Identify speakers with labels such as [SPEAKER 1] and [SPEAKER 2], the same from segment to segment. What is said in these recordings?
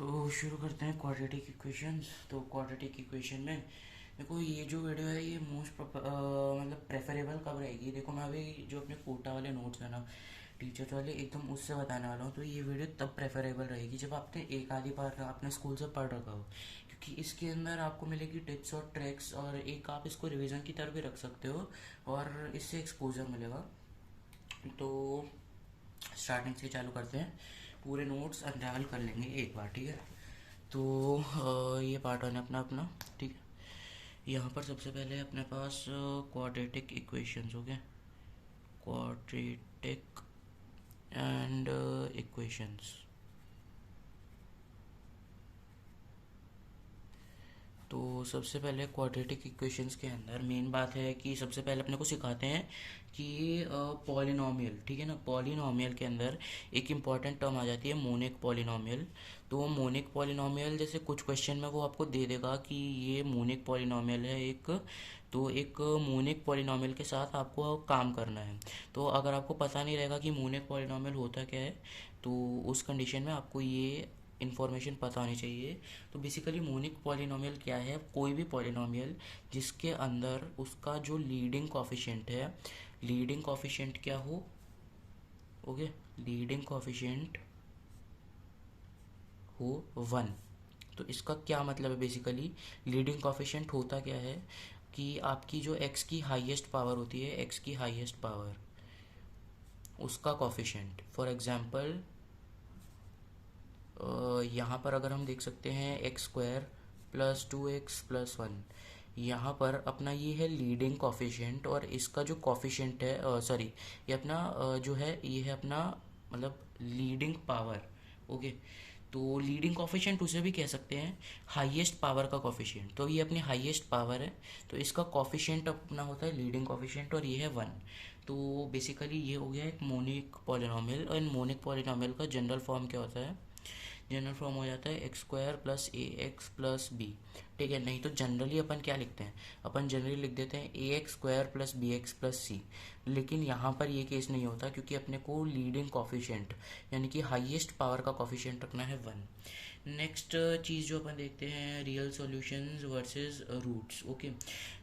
[SPEAKER 1] तो शुरू करते हैं क्वाड्रेटिक इक्वेशंस। तो क्वाड्रेटिक इक्वेशन में देखो, ये जो वीडियो है ये मतलब प्रेफरेबल कब रहेगी। देखो, मैं अभी जो अपने कोटा वाले नोट्स है ना, टीचर्स वाले, एकदम उससे बताने वाला हूँ। तो ये वीडियो तब प्रेफरेबल रहेगी जब आपने एक आधी बार अपने स्कूल से पढ़ रखा हो, क्योंकि इसके अंदर आपको मिलेगी टिप्स और ट्रिक्स, और एक आप इसको रिवीजन की तरह भी रख सकते हो और इससे एक्सपोजर मिलेगा। तो स्टार्टिंग से चालू करते हैं, पूरे नोट्स अनरावल कर लेंगे एक बार, ठीक है। तो ये पार्ट वन है अपना अपना, ठीक है। यहाँ पर सबसे पहले अपने पास क्वाड्रेटिक इक्वेशंस हो गए, क्वाड्रेटिक एंड इक्वेशंस। तो सबसे पहले क्वाड्रेटिक इक्वेशंस के अंदर मेन बात है कि सबसे पहले अपने को सिखाते हैं कि पॉलिनॉमियल, ठीक है ना। पॉलिनॉमियल के अंदर एक इम्पॉर्टेंट टर्म आ जाती है, मोनिक पॉलिनॉमियल। तो मोनिक पॉलिनॉमियल जैसे कुछ क्वेश्चन में वो आपको दे देगा कि ये मोनिक पॉलिनॉमियल है एक, तो एक मोनिक पॉलिनॉमियल के साथ आपको काम करना है। तो अगर आपको पता नहीं रहेगा कि मोनिक पॉलिनॉमियल होता क्या है, तो उस कंडीशन में आपको ये इन्फॉर्मेशन पता होनी चाहिए। तो बेसिकली मोनिक पॉलिनोमियल क्या है, कोई भी पॉलिनोमियल जिसके अंदर उसका जो लीडिंग कॉफिशिएंट है, लीडिंग कॉफिशिएंट क्या हो, ओके, लीडिंग कॉफिशिएंट हो वन। तो इसका क्या मतलब है, बेसिकली लीडिंग कॉफिशिएंट होता क्या है कि आपकी जो एक्स की हाईएस्ट पावर होती है, एक्स की हाईएस्ट पावर, उसका कॉफिशिएंट। फॉर एग्जांपल यहाँ पर अगर हम देख सकते हैं x square plus 2x plus 1, यहाँ पर अपना ये है लीडिंग कॉफिशिएंट, और इसका जो कॉफिशिएंट है, सॉरी, ये अपना जो है ये है अपना मतलब लीडिंग पावर, ओके। तो लीडिंग कॉफिशिएंट उसे भी कह सकते हैं हाईएस्ट पावर का कॉफिशिएंट। तो ये अपनी हाईएस्ट पावर है, तो इसका कॉफिशिएंट अपना होता है लीडिंग कॉफिशिएंट, और ये है 1। तो बेसिकली ये हो गया एक मोनिक पॉलिनॉमियल। और मोनिक पॉलिनॉमियल का जनरल फॉर्म क्या होता है, जनरल फॉर्म हो जाता है एक्स स्क्वायर प्लस ए एक्स प्लस बी, ठीक है। नहीं तो जनरली अपन क्या लिखते हैं, अपन जनरली लिख देते हैं a x square plus b x plus c. लेकिन यहाँ पर ये केस नहीं होता, क्योंकि अपने को लीडिंग कॉफिशिएंट यानी कि हाईएस्ट पावर का कॉफिशिएंट रखना है 1। नेक्स्ट चीज़ जो अपन देखते हैं, real solutions versus roots, okay.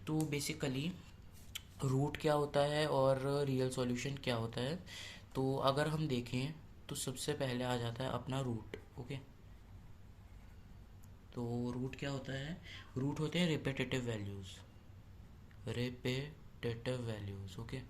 [SPEAKER 1] तो बेसिकली रूट क्या होता है और रियल सॉल्यूशन क्या होता है। तो अगर हम देखें तो सबसे पहले आ जाता है अपना रूट, ओके। तो रूट क्या होता है, रूट होते हैं repetitive values, repetitive values, okay.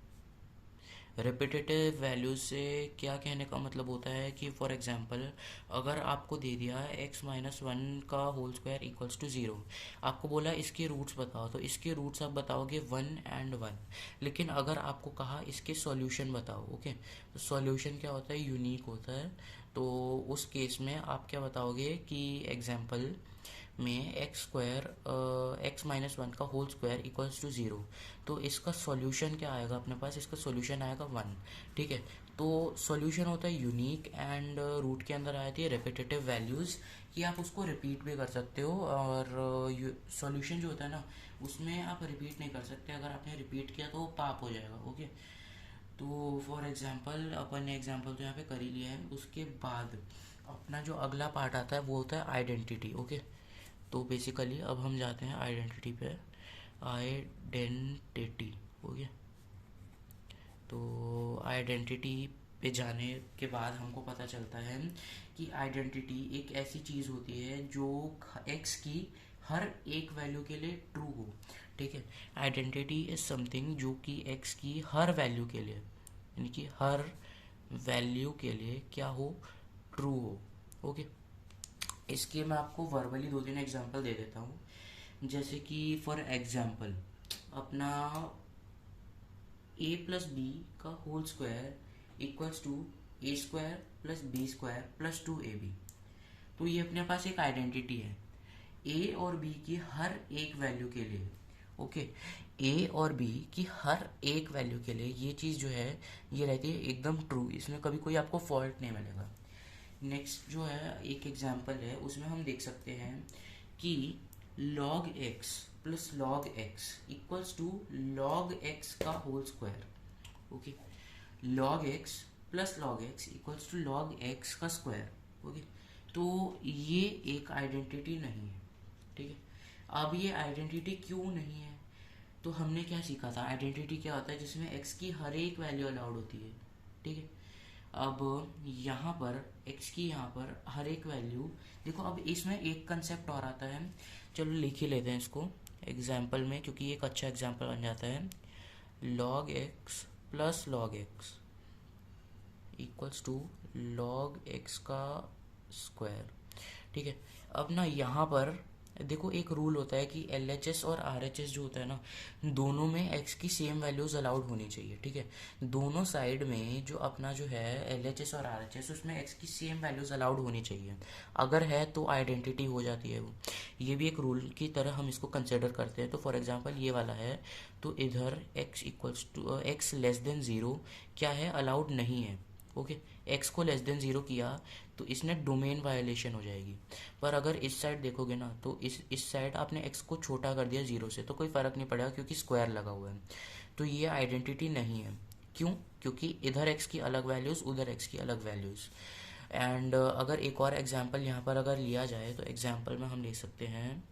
[SPEAKER 1] Repetitive values से क्या कहने का मतलब होता है कि फॉर एग्जांपल अगर आपको दे दिया है एक्स माइनस वन का whole square equals to zero, आपको बोला इसके रूट्स बताओ, तो इसके रूट्स आप बताओगे 1 and 1। लेकिन अगर आपको कहा इसके सॉल्यूशन बताओ, ओके, तो सॉल्यूशन क्या होता है, यूनिक होता है। तो उस केस में आप क्या बताओगे कि एग्जाम्पल में x square x minus one का whole square equals to zero, तो इसका सॉल्यूशन क्या आएगा अपने पास, इसका सॉल्यूशन आएगा 1, ठीक है। तो सॉल्यूशन होता है यूनिक, एंड रूट के अंदर आती है रिपीटेटिव वैल्यूज़, कि आप उसको रिपीट भी कर सकते हो। और सॉल्यूशन जो होता है ना, उसमें आप रिपीट नहीं कर सकते, अगर आपने रिपीट किया तो वो पाप हो जाएगा, ओके। तो फॉर एग्जांपल अपन ने एग्जांपल तो यहाँ पे कर ही लिया है, उसके बाद अपना जो अगला पार्ट आता है वो होता है आइडेंटिटी, ओके। तो बेसिकली अब हम जाते हैं आइडेंटिटी पे, आइडेंटिटी, ओके। तो आइडेंटिटी पे जाने के बाद हमको पता चलता है कि आइडेंटिटी एक ऐसी चीज़ होती है जो एक्स की हर एक वैल्यू के लिए ट्रू हो, ठीक है। आइडेंटिटी इज समथिंग जो कि एक्स की हर वैल्यू के लिए, यानी कि हर वैल्यू के लिए क्या हो, ट्रू हो, ओके। इसके मैं आपको वर्बली 2-3 एग्जांपल दे देता हूँ। जैसे कि फॉर एग्जांपल अपना ए प्लस बी का whole square equals to a square plus b square plus 2ab। तो ये अपने पास एक आइडेंटिटी है ए और बी की हर एक वैल्यू के लिए, ओके। ए और बी की हर एक वैल्यू के लिए ये चीज़ जो है ये रहती है एकदम ट्रू, इसमें कभी कोई आपको फॉल्ट नहीं मिलेगा। नेक्स्ट जो है एक एग्जांपल है, उसमें हम देख सकते हैं कि log x plus log x equals to log x का whole square, okay. log x plus log x equals to log x का स्क्वायर, ओके। तो ये एक आइडेंटिटी नहीं है, ठीक है। अब ये आइडेंटिटी क्यों नहीं है, तो हमने क्या सीखा था, आइडेंटिटी क्या होता है जिसमें एक्स की हर एक वैल्यू अलाउड होती है, ठीक है। अब यहाँ पर एक्स की यहाँ पर हर एक वैल्यू, देखो अब इसमें एक कंसेप्ट और आता है, चलो लिख ही लेते हैं इसको एग्जाम्पल में, क्योंकि ये एक अच्छा एग्जाम्पल बन जाता है। log x plus log x equals to log x का स्क्वायर, ठीक है। अब ना यहाँ पर देखो एक रूल होता है कि LHS और RHS जो होता है ना, दोनों में x की सेम वैल्यूज अलाउड होनी चाहिए, ठीक है। दोनों साइड में जो अपना जो है LHS और RHS, उसमें x की सेम वैल्यूज अलाउड होनी चाहिए। अगर है तो आइडेंटिटी हो जाती है वो। ये भी एक रूल की तरह हम इसको कंसिडर करते हैं। तो फॉर एग्जांपल ये वाला है, तो इधर x equals to x less than zero क्या है, अलाउड नहीं है, ओके। x को लेस देन ज़ीरो किया तो इसने डोमेन वायलेशन हो जाएगी। पर अगर इस साइड देखोगे ना, तो इस साइड आपने x को छोटा कर दिया ज़ीरो से, तो कोई फ़र्क नहीं पड़ेगा क्योंकि स्क्वायर लगा हुआ है। तो ये आइडेंटिटी नहीं है। क्यों? क्योंकि इधर x की अलग वैल्यूज़, उधर x की अलग वैल्यूज़। एंड अगर एक और एग्जांपल यहाँ पर अगर लिया जाए, तो एग्जांपल में हम ले सकते हैं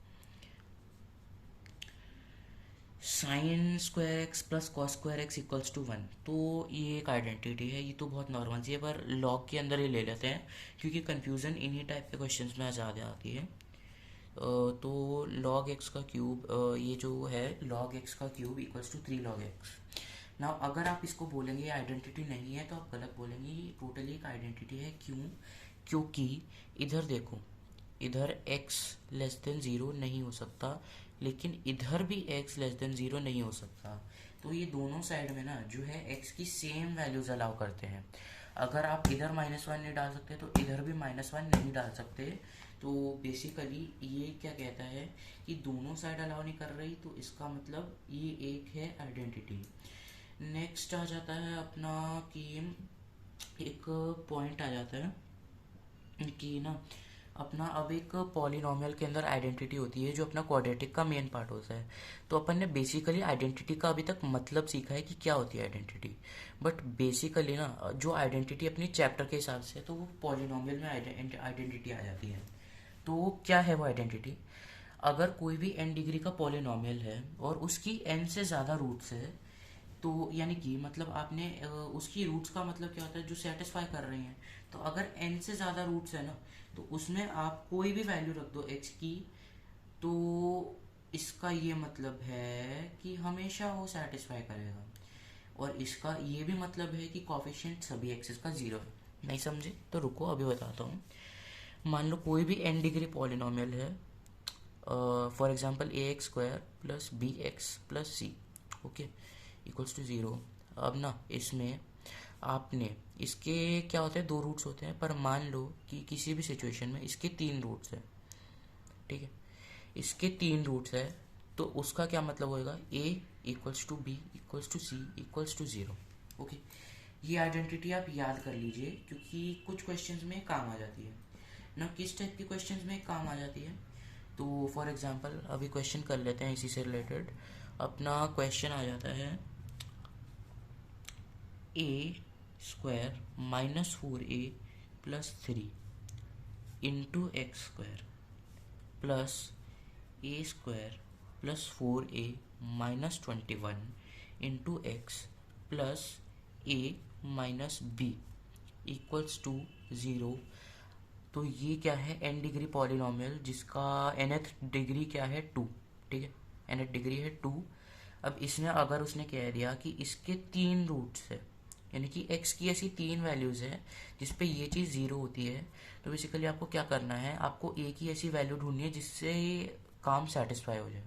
[SPEAKER 1] sine square x plus cos square x equals to one. तो ये एक आइडेंटिटी है, ये तो बहुत नॉर्मल सी है, पर लॉग के अंदर ही ले लेते हैं क्योंकि कन्फ्यूज़न इन्हीं टाइप के क्वेश्चंस में ज़्यादा आती है। तो लॉग एक्स का क्यूब, ये जो है लॉग एक्स का cube equals to 3 log x. ना अगर आप इसको बोलेंगे आइडेंटिटी नहीं है, तो आप गलत बोलेंगे, ये टोटली एक आइडेंटिटी है। क्यों? क्योंकि इधर देखो, इधर x लेस देन ज़ीरो नहीं हो सकता, लेकिन इधर भी x लेस देन ज़ीरो नहीं हो सकता। तो ये दोनों साइड में ना जो है x की सेम वैल्यूज अलाउ करते हैं। अगर आप इधर -1 नहीं डाल सकते, तो इधर भी -1 नहीं डाल सकते। तो बेसिकली ये क्या कहता है कि दोनों साइड अलाउ नहीं कर रही, तो इसका मतलब ये एक है आइडेंटिटी। नेक्स्ट आ जाता है अपना कि एक पॉइंट आ जाता है कि ना अपना अब एक पॉलिनॉमियल के अंदर आइडेंटिटी होती है जो अपना क्वाड्रेटिक का मेन पार्ट होता है। तो अपन ने बेसिकली आइडेंटिटी का अभी तक मतलब सीखा है कि क्या होती है आइडेंटिटी, बट बेसिकली ना जो आइडेंटिटी अपनी चैप्टर के हिसाब से, तो वो पॉलिनॉमियल में आइडेंटिटी आ जाती है। तो क्या है वो आइडेंटिटी? अगर कोई भी n डिग्री का पॉलिनॉमियल है और उसकी n से ज़्यादा रूट्स है, तो यानी कि मतलब आपने उसकी रूट्स का मतलब क्या होता है, जो सेटिस्फाई कर रही हैं। तो अगर n से ज़्यादा रूट्स है ना, तो उसमें आप कोई भी वैल्यू रख दो x की, तो इसका ये मतलब है कि हमेशा वो सेटिस्फाई करेगा। और इसका ये भी मतलब है कि कॉफिशिएंट सभी एक्सेस का ज़ीरो है। नहीं समझे? तो रुको अभी बताता हूँ। मान लो कोई भी n डिग्री पॉलिनॉमियल है, for example ax² plus bx plus c, okay, equals to zero. अब ना इसमें आपने इसके क्या होते हैं, दो रूट्स होते हैं, पर मान लो कि किसी भी सिचुएशन में इसके 3 रूट्स हैं, ठीक है। इसके 3 रूट्स है, तो उसका क्या मतलब होएगा, a equals to b equals to c equals to zero, okay. ये आइडेंटिटी आप याद कर लीजिए क्योंकि कुछ क्वेश्चंस में काम आ जाती है ना। किस टाइप के क्वेश्चंस में काम आ जाती है, तो फॉर एग्जांपल अभी क्वेश्चन कर लेते हैं इसी से रिलेटेड। अपना क्वेश्चन आ जाता है a² -4a plus 3 into x² plus a² plus 4a minus 21 into x plus a minus b equals to zero. तो ये क्या है, n डिग्री पॉलिनॉमियल जिसका nth डिग्री क्या है 2, ठीक है, nth डिग्री है 2। अब इसने अगर उसने कह दिया कि इसके 3 रूट्स है, यानी कि x की ऐसी 3 वैल्यूज़ है जिस पे ये चीज़ ज़ीरो होती है, तो बेसिकली आपको क्या करना है, आपको a की ऐसी वैल्यू ढूंढनी है जिससे काम सेटिस्फाई हो जाए।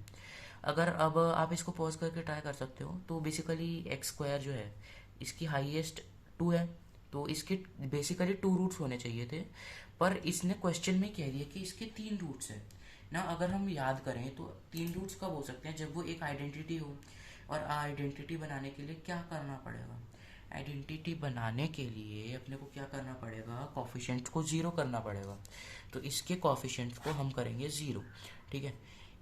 [SPEAKER 1] अगर अब आप इसको पॉज करके ट्राई कर सकते हो, तो बेसिकली x² जो है इसकी हाईएस्ट 2 है, तो इसके बेसिकली 2 रूट्स होने चाहिए थे, पर इसने क्वेश्चन में कह दिया कि इसके 3 रूट्स हैं ना। अगर हम याद करें तो 3 रूट्स कब हो सकते हैं, जब वो एक आइडेंटिटी हो। और आइडेंटिटी बनाने के लिए क्या करना पड़ेगा, आइडेंटिटी बनाने के लिए अपने को क्या करना पड़ेगा, कॉफिशिएंट्स को ज़ीरो करना पड़ेगा। तो इसके कॉफिशिएंट्स को हम करेंगे ज़ीरो, ठीक है।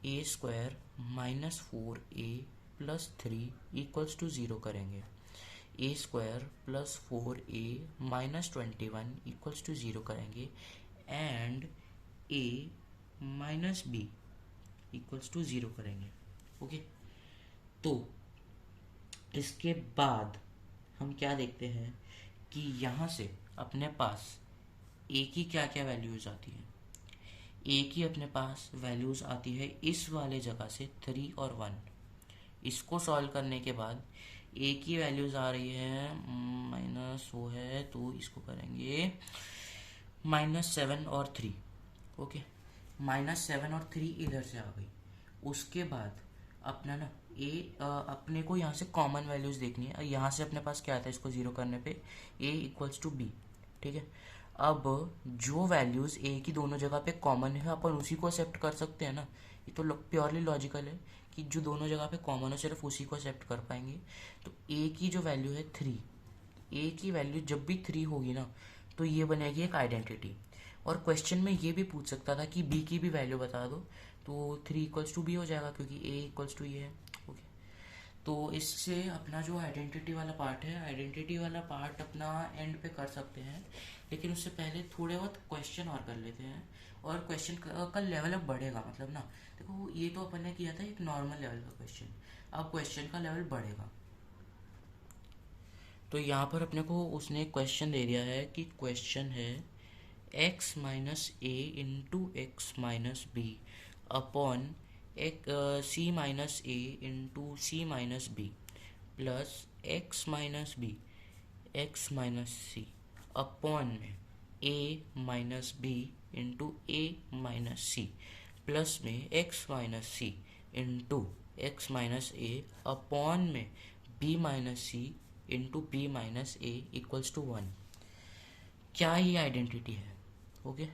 [SPEAKER 1] a² -4a plus 3 equals to zero करेंगे, a² plus 4a minus 21 equals to zero करेंगे, and a minus b equals to 0 करेंगे। ओके, तो इसके बाद हम क्या देखते हैं कि यहाँ से अपने पास ए की क्या क्या वैल्यूज़ आती है। ए की अपने पास वैल्यूज़ आती है इस वाले जगह से 3 और 1। इसको सॉल्व करने के बाद ए की वैल्यूज़ आ रही है माइनस वो है, तो इसको करेंगे -7 और 3। ओके, -7 और 3 इधर से आ गई। उसके बाद अपना ना ए अपने को यहाँ से कॉमन वैल्यूज़ देखनी है। यहाँ से अपने पास क्या आता है इसको ज़ीरो करने पे, ए इक्वल्स टू बी। ठीक है, अब जो वैल्यूज़ ए की दोनों जगह पे कॉमन है अपन उसी को एक्सेप्ट कर सकते हैं ना। ये तो प्योरली लॉजिकल है कि जो दोनों जगह पे कॉमन है सिर्फ उसी को एक्सेप्ट कर पाएंगे। तो ए की जो वैल्यू है 3, ए की वैल्यू जब भी 3 होगी ना तो ये बनेगी एक आइडेंटिटी। और क्वेश्चन में ये भी पूछ सकता था कि बी की भी वैल्यू बता दो, तो 3 इक्वल्स टू बी हो जाएगा क्योंकि ए इक्वल्स टू ये है। ओके, तो इससे अपना जो आइडेंटिटी वाला पार्ट है, आइडेंटिटी वाला पार्ट अपना एंड पे कर सकते हैं। लेकिन उससे पहले थोड़े बहुत क्वेश्चन और कर लेते हैं, और क्वेश्चन का लेवल अब बढ़ेगा। मतलब ना देखो, ये तो अपन ने किया था एक नॉर्मल लेवल का क्वेश्चन, अब क्वेश्चन का लेवल बढ़ेगा। तो यहाँ पर अपने को उसने एक क्वेश्चन दे दिया है कि क्वेश्चन है x minus a into x minus b upon एक c minus a into c minus b plus x minus c upon में a minus b into a minus c plus में x minus c into x minus a upon में b minus c into b minus a equals to 1। क्या ये identity है? Okay,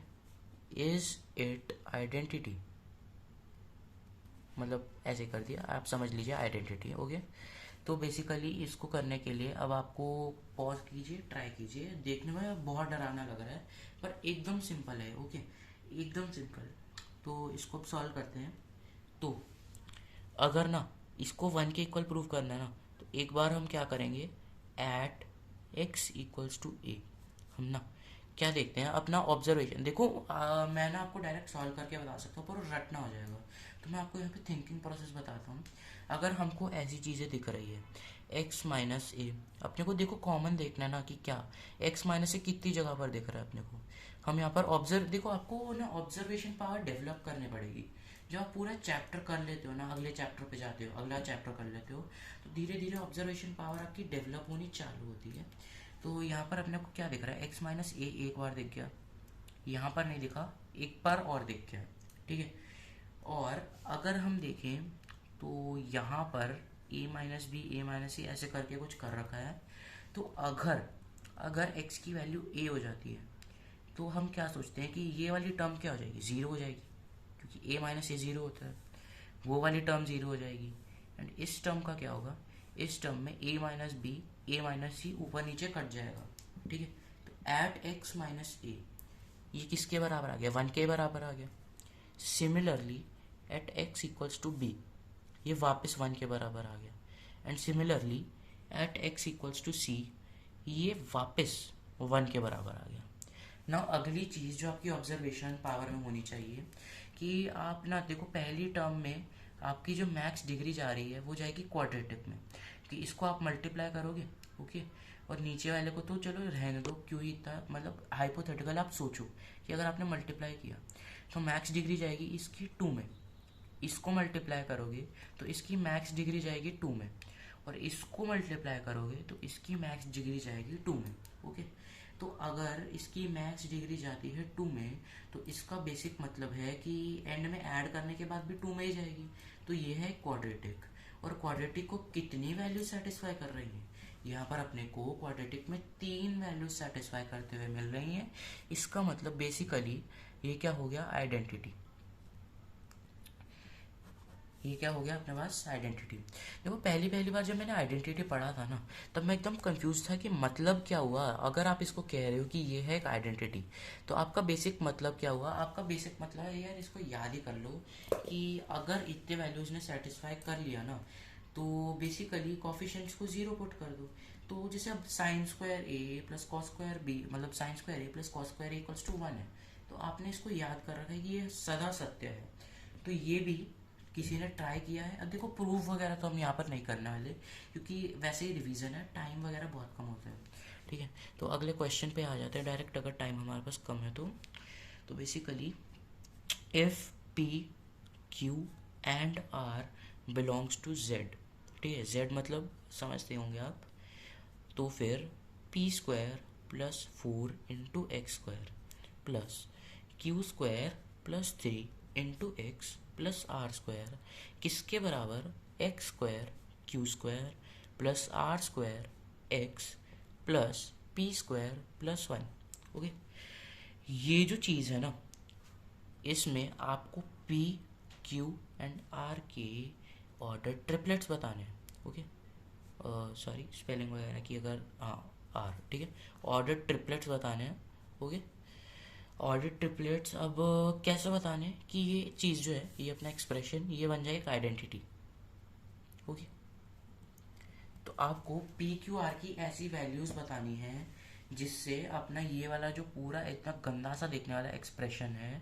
[SPEAKER 1] is it identity, मतलब ऐसे कर दिया, आप समझ लीजिए आइडेंटिटी है। ओके, तो बेसिकली इसको करने के लिए अब आपको पॉज कीजिए, ट्राई कीजिए। देखने में बहुत डरावना लग रहा है पर एकदम सिंपल है। ओके, एकदम सिंपल। तो इसको अब सॉल्व करते हैं। तो अगर ना इसको 1 के इक्वल प्रूव करना है ना, तो एक बार हम क्या करेंगे, एट x इक्वल्स टू ए, हम ना क्या देखते हैं अपना ऑब्जर्वेशन। देखो मैं ना आपको डायरेक्ट सॉल्व करके बता सकता हूँ पर रटना हो जाएगा, तो मैं आपको यहाँ पे थिंकिंग प्रोसेस बताता हूँ। अगर हमको ऐसी चीज़ें दिख रही है x माइनस ए, अपने को देखो कॉमन देखना है ना कि क्या x माइनस ए कितनी जगह पर दिख रहा है अपने को। हम यहाँ पर ऑब्जर्व, देखो आपको ना ऑब्जर्वेशन पावर डेवलप करनी पड़ेगी। जब आप पूरा चैप्टर कर लेते हो ना, अगले चैप्टर पे जाते हो, अगला चैप्टर कर लेते हो, तो धीरे धीरे ऑब्जर्वेशन पावर आपकी डेवलप होनी चालू होती है। तो यहाँ पर अपने को क्या दिख रहा है, x माइनस ए एक बार दिख गया, यहाँ पर नहीं दिखा, एक बार और दिख गया। ठीक है, और अगर हम देखें तो यहाँ पर ए माइनस बी ए माइनस सी ऐसे करके कुछ कर रखा है। तो अगर अगर x की वैल्यू a हो जाती है तो हम क्या सोचते हैं कि ये वाली टर्म क्या हो जाएगी, ज़ीरो हो जाएगी, क्योंकि a माइनस ए ज़ीरो होता है। वो वाली टर्म ज़ीरो हो जाएगी। एंड इस टर्म का क्या होगा, इस टर्म में a minus b a minus c ऊपर नीचे कट जाएगा। ठीक है, तो एट x माइनस ए ये किसके बराबर आ गया, 1 के बराबर आ गया। Similarly at x equals to b ये वापस 1 के बराबर आ गया। And similarly at x equals to c ये वापस 1 के बराबर आ गया। ना अगली चीज़ जो आपकी ऑब्जर्वेशन पावर में होनी चाहिए कि आप ना देखो, पहली टर्म में आपकी जो मैक्स डिग्री जा रही है वो जाएगी क्वाड्रेटिक में, कि इसको आप मल्टीप्लाई करोगे। ओके, और नीचे वाले को तो चलो रहने दो, क्यों ही इतना, मतलब हाइपोथेटिकल आप सोचो कि अगर आपने मल्टीप्लाई किया तो मैक्स डिग्री जाएगी इसकी 2 में, इसको मल्टीप्लाई करोगे तो इसकी मैक्स डिग्री जाएगी 2 में, और इसको मल्टीप्लाई करोगे तो इसकी मैक्स डिग्री जाएगी 2 में। ओके, तो अगर इसकी मैक्स डिग्री जाती है 2 में तो इसका बेसिक मतलब है कि एंड में ऐड करने के बाद भी 2 में ही जाएगी। तो ये है क्वाड्रेटिक, और क्वाड्रेटिक को कितनी वैल्यू सेटिस्फाई कर रही है, यहाँ पर अपने को क्वाड्रेटिक में 3 वैल्यू सेटिस्फाई करते हुए मिल रही हैं। इसका मतलब बेसिकली ये क्या हो गया, आइडेंटिटी। ये क्या हो गया अपने पास, आइडेंटिटी। देखो पहली पहली बार जब मैंने आइडेंटिटी पढ़ा था ना, तब मैं एकदम कंफ्यूज था कि मतलब क्या हुआ। अगर आप इसको कह रहे हो कि ये है एक आइडेंटिटी, तो आपका बेसिक मतलब क्या हुआ, आपका बेसिक मतलब है यार, इसको याद ही कर लो कि अगर इतने वैल्यूज ने सेटिस्फाई कर लिया ना, तो बेसिकली कॉफिशिएंट्स को 0 पुट कर दो। तो जैसे अब sine square a plus cos square b, मतलब sine square a plus cos square a equals to 1 है, तो आपने इसको याद कर रखा है कि ये सदा सत्य है। तो ये भी किसी ने ट्राई किया है। अब देखो प्रूफ वगैरह तो हम यहाँ पर नहीं करने वाले, क्योंकि वैसे ही रिवीजन है, टाइम वगैरह बहुत कम होता है। ठीक है, तो अगले क्वेश्चन पे आ जाते हैं डायरेक्ट, अगर टाइम हमारे पास कम है तो basically if p q and r belongs to z, ठीक है, जेड मतलब समझते होंगे आप, तो फिर p square plus 4 × x² plus Q² + 3 × x plus R² किसके बराबर x² Q² plus R² x plus P² + 1। Okay, ये जो चीज़ है ना, इसमें आपको P Q एंड R के ऑर्डर ट्रिपलेट्स बताने हैं। ओके, सॉरी स्पेलिंग वगैरह की, अगर आर, ठीक है, ऑर्डर ट्रिपलेट्स बताने हैं। ओके, ऑर्डर ट्रिपलेट्स अब कैसे बताने हैं कि ये चीज़ जो है, ये अपना एक्सप्रेशन ये बन जाए एक आइडेंटिटी। ओके, तो आपको पी क्यू आर की ऐसी वैल्यूज़ बतानी है जिससे अपना ये वाला जो पूरा इतना गंदा सा दिखने वाला एक्सप्रेशन है,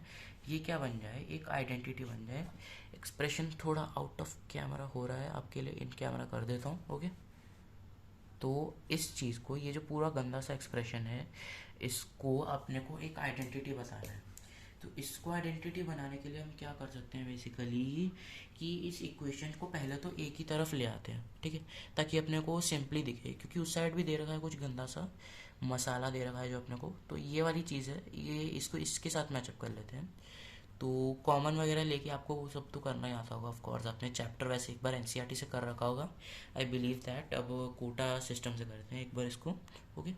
[SPEAKER 1] ये क्या बन जाए, एक आइडेंटिटी बन जाए। एक्सप्रेशन थोड़ा आउट ऑफ कैमरा हो रहा है, आपके लिए इन कैमरा कर देता हूँ। ओके, तो इस चीज़ को, ये जो पूरा गंदा सा एक्सप्रेशन है, इसको अपने को एक आइडेंटिटी बताना है। तो इसको आइडेंटिटी बनाने के लिए हम क्या कर सकते हैं बेसिकली, कि इस इक्वेशन को पहले तो एक ही तरफ ले आते हैं, ठीक है, ताकि अपने को सिंपली दिखे, क्योंकि उस साइड भी दे रखा है कुछ गंदा सा मसाला दे रखा है जो अपने को, तो ये वाली चीज़ है, ये इसको इसके साथ मैचअप कर लेते हैं। तो कॉमन वगैरह लेके आपको वो सब तो करना ही आता होगा ऑफ कोर्स, आपने चैप्टर वैसे एक बार एनसीईआरटी से कर रखा होगा, आई बिलीव दैट। अब कोटा सिस्टम से करते हैं एक बार इसको। ओके,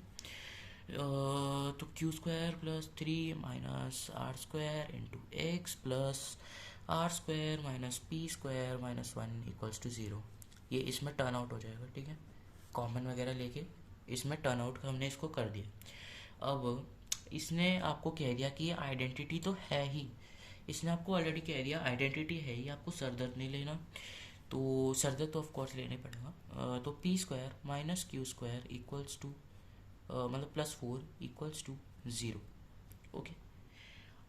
[SPEAKER 1] तो Q² + 3 - R² × x plus R² - P² - 1 = 0। ये इसमें टर्न आउट हो जाएगा, ठीक है, कॉमन वगैरह लेके इसमें टर्न आउट हमने इसको कर दिया। अब इसने आपको कह दिया कि ये आइडेंटिटी तो है ही, इसने आपको ऑलरेडी कह दिया आइडेंटिटी है ही, आपको सरदर्द नहीं लेना। तो सरदर्द तो ऑफकोर्स लेना ही पड़ेगा। तो P² - Q² मतलब +4 = 0। ओके,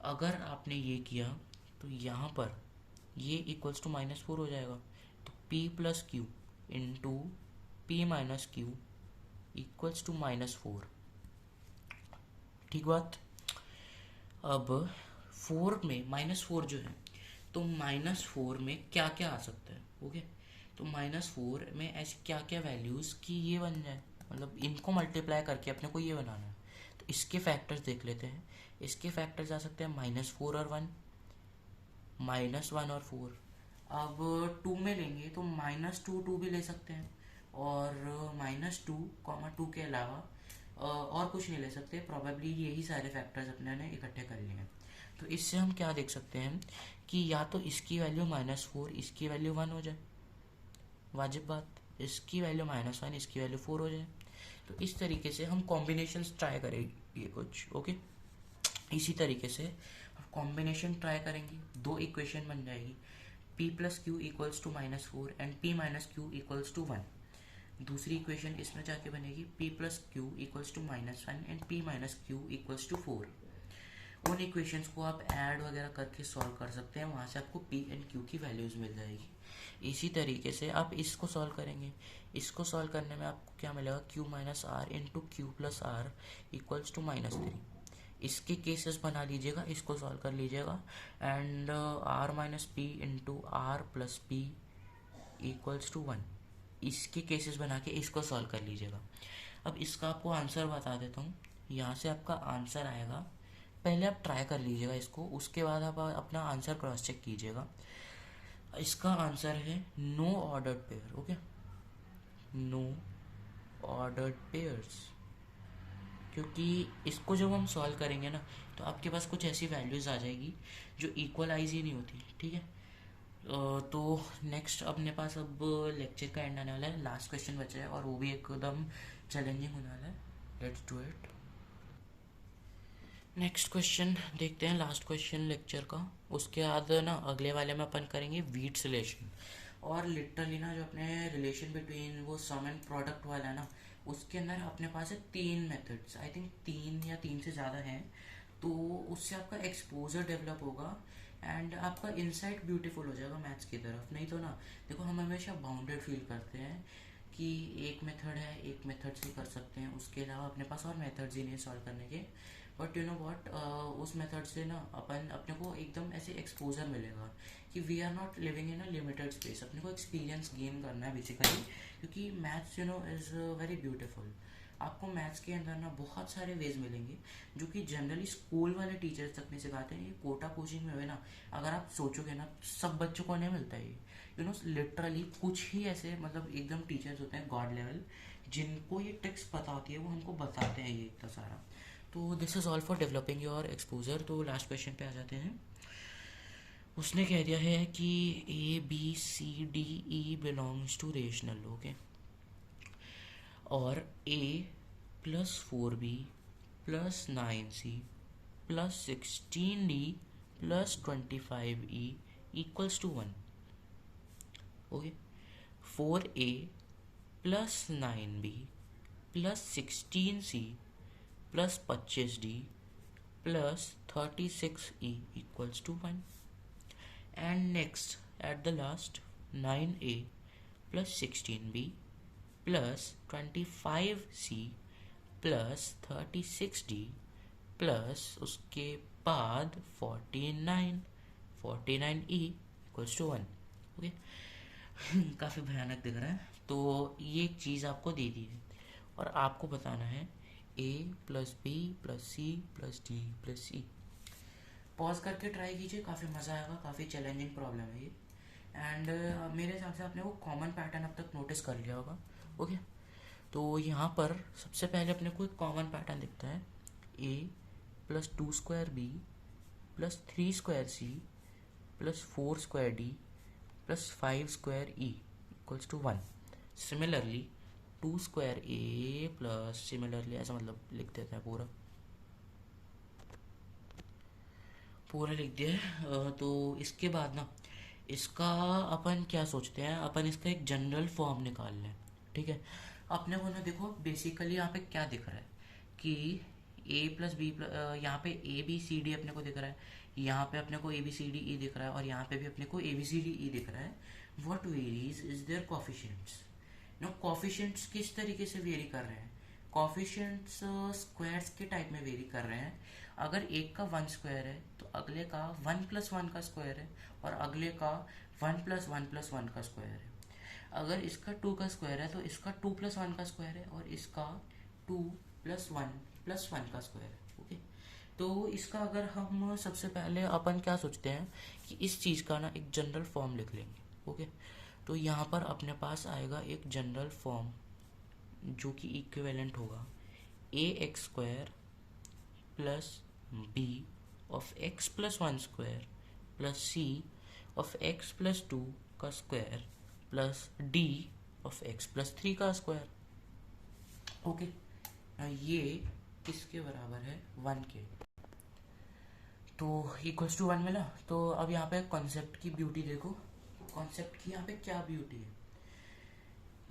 [SPEAKER 1] अगर आपने ये किया तो यहाँ पर ये इक्वल्स टू -4 हो जाएगा, तो P + Q into P - Q equals to -4। ठीक बात। अब 4 में -4 जो है, तो -4 में क्या क्या आ सकता है। ओके, तो -4 में ऐसी क्या क्या वैल्यूज़ कि ये बन जाए, मतलब इनको मल्टीप्लाई करके अपने को ये बनाना है। तो इसके फैक्टर्स देख लेते हैं। इसके फैक्टर्स आ सकते हैं -4 और 1, -1 और 4। अब 2 में लेंगे तो -2 2 भी ले सकते हैं, और -2, 2 के अलावा और कुछ नहीं ले सकते। प्रॉबेबली यही सारे फैक्टर्स अपने ने इकट्ठे कर लिए हैं। तो इससे हम क्या देख सकते हैं कि या तो इसकी वैल्यू -4, इसकी वैल्यू 1 हो जाए, वाजिब बात, इसकी वैल्यू -1, इसकी वैल्यू 4 हो जाए। तो इस तरीके से हम कॉम्बिनेशंस ट्राई करेंगे कुछ। ओके, इसी तरीके से कॉम्बिनेशन ट्राई करेंगे, दो इक्वेशन बन जाएगी, P + Q = -4 and P - Q = 1। दूसरी इक्वेशन इसमें जाके बनेगी P + Q = -1 and P - Q = 4। उन इक्वेशंस को आप ऐड वगैरह करके सॉल्व कर सकते हैं, वहाँ से आपको P एंड Q की वैल्यूज़ मिल जाएगी। इसी तरीके से आप इसको सॉल्व करेंगे। इसको सॉल्व करने में आपको क्या मिलेगा, Q - R × Q + R = -3। इसके केसेस बना लीजिएगा, इसको सॉल्व कर लीजिएगा, and R - P × R + P = 1। इसके केसेस बना के इसको सॉल्व कर लीजिएगा। अब इसका आपको आंसर बता देता हूँ। यहाँ से आपका आंसर आएगा, पहले आप ट्राई कर लीजिएगा इसको, उसके बाद आप अपना आंसर क्रॉस चेक कीजिएगा। इसका आंसर है no ordered pair. Okay, no ordered pairs, क्योंकि इसको जब हम सॉल्व करेंगे ना, तो आपके पास कुछ ऐसी वैल्यूज़ आ जाएगी जो इक्वलाइज ही नहीं होती। ठीक है, तो नेक्स्ट अपने पास अब लेक्चर का एंड आने वाला है, लास्ट क्वेश्चन बचा है, और वो भी एकदम चैलेंजिंग होने वाला है। Let's do it. Next question देखते हैं, लास्ट क्वेश्चन लेक्चर का। उसके बाद ना अगले वाले में अपन करेंगे वीट्स रिलेशन, और लिटरली ना जो अपने रिलेशन बिटवीन वो सम एंड प्रोडक्ट वाला है ना, उसके अंदर अपने पास है 3 मेथड्स, आई थिंक 3 या 3 से ज़्यादा हैं। तो उससे आपका एक्सपोजर डेवलप होगा एंड आपका इंसाइट ब्यूटीफुल हो जाएगा मैथ्स की तरफ। नहीं तो ना, देखो हम हमेशा बाउंडेड फील करते हैं कि एक मेथड है, एक मेथड से कर सकते हैं, उसके अलावा अपने पास और मेथड्स ही नहीं सॉल्व करने के। बट यू नो व्हाट, उस मेथड से ना अपन अपने को एकदम ऐसे एक्सपोजर मिलेगा कि we are not living in a limited space. अपने को एक्सपीरियंस गेन करना है बेसिकली, क्योंकि maths you know is very beautiful. आपको मैथ्स के अंदर ना बहुत सारे वेज मिलेंगे जो कि जनरली स्कूल वाले टीचर्स तक नहीं सिखाते हैं। ये कोटा कोचिंग में हुए ना, अगर आप सोचोगे ना, सब बच्चों को नहीं मिलता ये। यू नो लिटरली कुछ ही ऐसे मतलब एकदम टीचर्स होते हैं गॉड लेवल, जिनको ये ट्रिक्स पता होती है, वो हमको बताते हैं ये इतना सारा। तो this is all for developing your exposure. तो लास्ट क्वेश्चन पे आ जाते हैं। उसने कह दिया है कि ABCDE belongs to rational, okay, और A+4B plus 9C plus 16D plus 25E equals to 1, okay. 4A plus 9B plus 16C plus 25D plus 36E equals to 1। And next at the last 9A plus 16B plus 25C plus 36D plus उसके बाद 49E equals to 1, okay. काफ़ी भयानक दिख रहा है। तो ये एक चीज़ आपको दे दी है और आपको बताना है A+B+C+D+E। पॉज करके ट्राई कीजिए, काफ़ी मज़ा आएगा, काफ़ी चैलेंजिंग प्रॉब्लम है ये। एंड मेरे हिसाब से आपने वो कॉमन पैटर्न अब तक नोटिस कर लिया होगा, ओके। तो यहाँ पर सबसे पहले अपने को एक कॉमन पैटर्न दिखता है, A+2² B plus 3² C plus 4² D plus 5² E equals to 1। Similarly 2² A plus, similarly ऐसा मतलब लिख देता है, पूरा पूरा लिख दिया है। तो इसके बाद ना इसका अपन क्या सोचते हैं, अपन इसका एक जनरल फॉर्म निकाल लें, ठीक है। अपने को ना देखो बेसिकली यहाँ पे क्या दिख रहा है कि A+B, यहाँ पे ABCD अपने को दिख रहा है, यहाँ पे अपने को ABCDE दिख रहा है, और यहाँ पे भी अपने को ABCDE दिख रहा है। What varies is there coefficients. No, coefficients किस तरीके से वेरी कर रहे हैं, कोफिशिएंट्स स्क्वायर्स के टाइप में वेरी कर रहे हैं। अगर एक का 1 स्क्वायर है तो अगले का 1+1 का स्क्वायर है, और अगले का 1+1+1 का स्क्वायर है। अगर इसका 2 का स्क्वायर है तो इसका 2+1 का स्क्वायर है, और इसका 2+1+1 का स्क्वायर है, ओके। तो इसका अगर हम सबसे पहले अपन क्या सोचते हैं कि इस चीज़ का ना एक जनरल फॉर्म लिख लेंगे, ओके। तो यहाँ पर अपने पास आएगा एक जनरल फॉर्म जो कि इक्विवेलेंट होगा AX² plus B of X+1² plus C of X+2 का square plus D of X+3 का स्क्वायर, ओके। ये किसके बराबर है, 1 के। तो इक्वल्स टू 1 मिला। तो अब यहाँ पे कॉन्सेप्ट की ब्यूटी देखो, कॉन्सेप्ट की यहाँ पे क्या ब्यूटी है।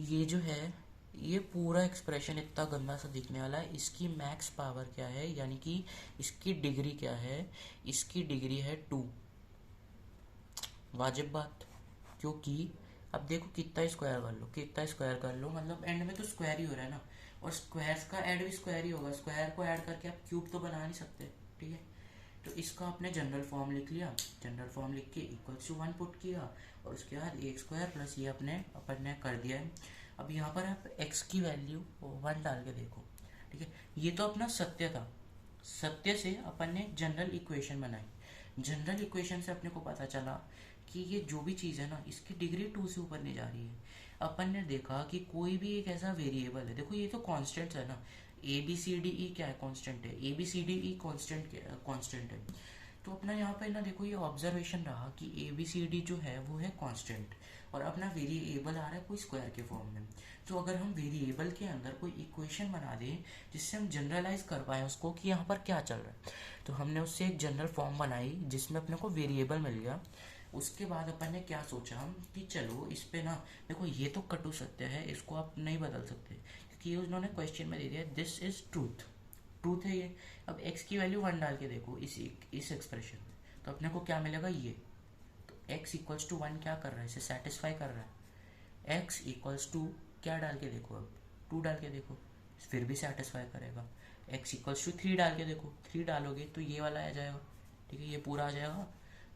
[SPEAKER 1] ये जो है, ये पूरा एक्सप्रेशन इतना गंदा सा दिखने वाला है, इसकी मैक्स पावर क्या है, यानी कि इसकी डिग्री क्या है, इसकी डिग्री है 2। वाजिब बात, क्योंकि अब देखो कितना स्क्वायर कर लो, कितना स्क्वायर कर लो, मतलब एंड में तो स्क्वायर ही हो रहा है ना, और स्क्वायर्स का ऐड भी स्क्वायर ही होगा। स्क्वायर को ऐड करके आप क्यूब तो बना नहीं सकते, ठीक है। तो इसका आपने जनरल फॉर्म लिख लिया, जनरल फॉर्म लिख के इक्वल्स टू 1 पुट किया, और उसके बाद A² प्लस ये अपन ने कर दिया है। अब यहाँ पर आप x की वैल्यू 1 डाल के देखो, ठीक है। ये तो अपना सत्य था, सत्य से अपन ने जनरल इक्वेशन बनाई। जनरल इक्वेशन से अपने को पता चला कि ये जो भी चीज़ है ना, इसकी डिग्री 2 से ऊपर नहीं जा रही है। अपन ने देखा कि कोई भी एक ऐसा वेरिएबल है, देखो ये तो कांस्टेंट है ना, ABCDE क्या है, कांस्टेंट है, ABCDE कांस्टेंट है। तो अपना यहाँ पे ना देखो ये ऑब्जर्वेशन रहा कि ABCD जो है वो है कांस्टेंट, और अपना वेरिएबल आ रहा है कोई स्क्वायर के फॉर्म में। तो अगर हम वेरिएबल के अंदर कोई इक्वेशन बना दें जिससे हम जनरलाइज कर पाए उसको कि यहाँ पर क्या चल रहा है, तो हमने उससे एक जनरल फॉर्म बनाई जिसमें अपने को वेरिएबल मिल गया। उसके बाद अपन ने क्या सोचा कि चलो इस पे ना देखो, ये तो कटु सत्य है, इसको आप नहीं बदल सकते, क्योंकि उन्होंने क्वेश्चन में दे दिया दिस इज ट्रूथ, ट्रूथ है ये। अब एक्स की वैल्यू 1 डाल के देखो इस एक्सप्रेशन में, तो अपने को क्या मिलेगा ये। तो एक्स इक्वल्स टू 1 क्या कर रहा है, इसे सेटिस्फाई कर रहा है। एक्स इक्वल्स टू क्या डाल के देखो, अब 2 डाल के देखो, फिर भी सेटिस्फाई करेगा। एक्स इक्वल्स टू 3 डाल के देखो, 3 डालोगे तो ये वाला आ जाएगा, ठीक है, ये पूरा आ जाएगा।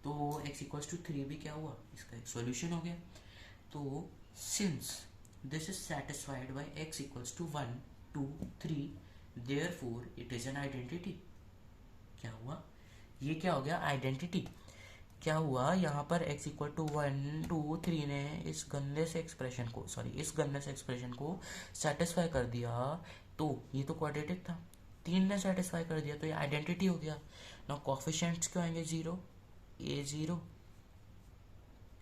[SPEAKER 1] तो एक्स इक्वल्स टू 3 भी क्या हुआ, इसका एक सॉल्यूशन हो गया। तो since this is satisfied by x equals to 1 2 3, therefore it is an identity. क्या हुआ, ये क्या हो गया, आइडेंटिटी। क्या हुआ यहाँ पर x इक्वल टू 1 2 3 ने इस गंदे से एक्सप्रेशन को, सॉरी इस गंदे से एक्सप्रेशन को सेटिस्फाई कर दिया। तो ये तो क्वाड्रेटिक था, 3 ने सेटिस्फाई कर दिया, तो ये आइडेंटिटी हो गया। ना कोफिशिएंट्स क्यों आएंगे 0, a0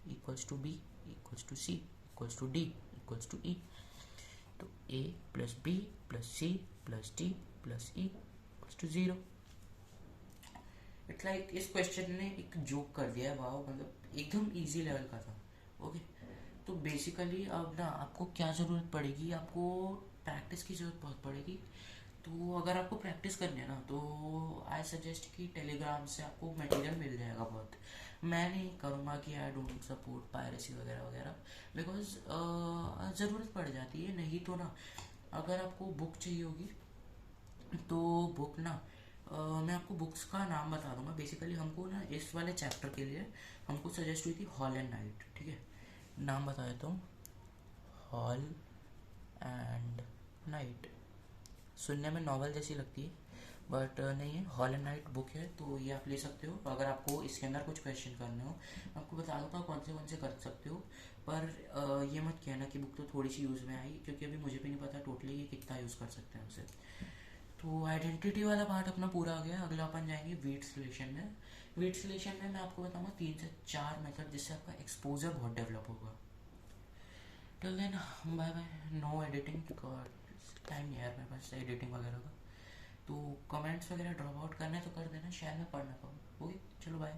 [SPEAKER 1] equals to b equals to c equals to d equals to e। तो a plus b plus c plus d plus e equals to 0। It's like इस क्वेश्चन ने एक जोक कर दिया है, वाह, मतलब एकदम इजी लेवल का था। ओके, तो बेसिकली अब ना आपको क्या ज़रूरत पड़ेगी, आपको प्रैक्टिस की ज़रूरत बहुत पड़ेगी। तो अगर आपको प्रैक्टिस करनी है ना, तो आई सजेस्ट कि टेलीग्राम से आपको मटेरियल मिल जाएगा बहुत। मैं नहीं करूँगा कि आई डोंट सपोर्ट पायरेसी वगैरह वगैरह, बिकॉज ज़रूरत पड़ जाती है। नहीं तो ना, अगर आपको बुक चाहिए होगी तो बुक ना, मैं आपको बुक्स का नाम बता दूंगा। बेसिकली हमको ना इस वाले चैप्टर के लिए हमको सजेस्ट हुई थी हॉल एंड नाइट, ठीक है, नाम बता देता हूँ, हॉल एंड नाइट। सुनने में नॉवल जैसी लगती है बट नहीं है, हॉल एंड नाइट बुक है, तो ये आप ले सकते हो। अगर आपको इसके अंदर कुछ क्वेश्चन करने हो, मैं आपको बता दूँगा कौन से कर सकते हो। पर ये मत कहना कि बुक तो थोड़ी सी यूज़ में आई, क्योंकि अभी मुझे भी नहीं पता टोटली ये कितना यूज़ कर सकते हैं उसे। तो आइडेंटिटी वाला पार्ट अपना पूरा हो गया। अगला अपन जाएंगे वेट रिलेशन में। वेट रिलेशन में मैं आपको बताऊंगा 3 से 4 मेथड, जिससे आपका एक्सपोजर बहुत डेवलप होगा। Till then bye bye, no editing, time नहीं यार मेरे पास एडिटिंग वगैरह का। तो कमेंट्स वगैरह ड्रॉप आउट करना है तो कर देना, शायद मैं पढ़ ना पाऊँ। ओके, चलो बाय।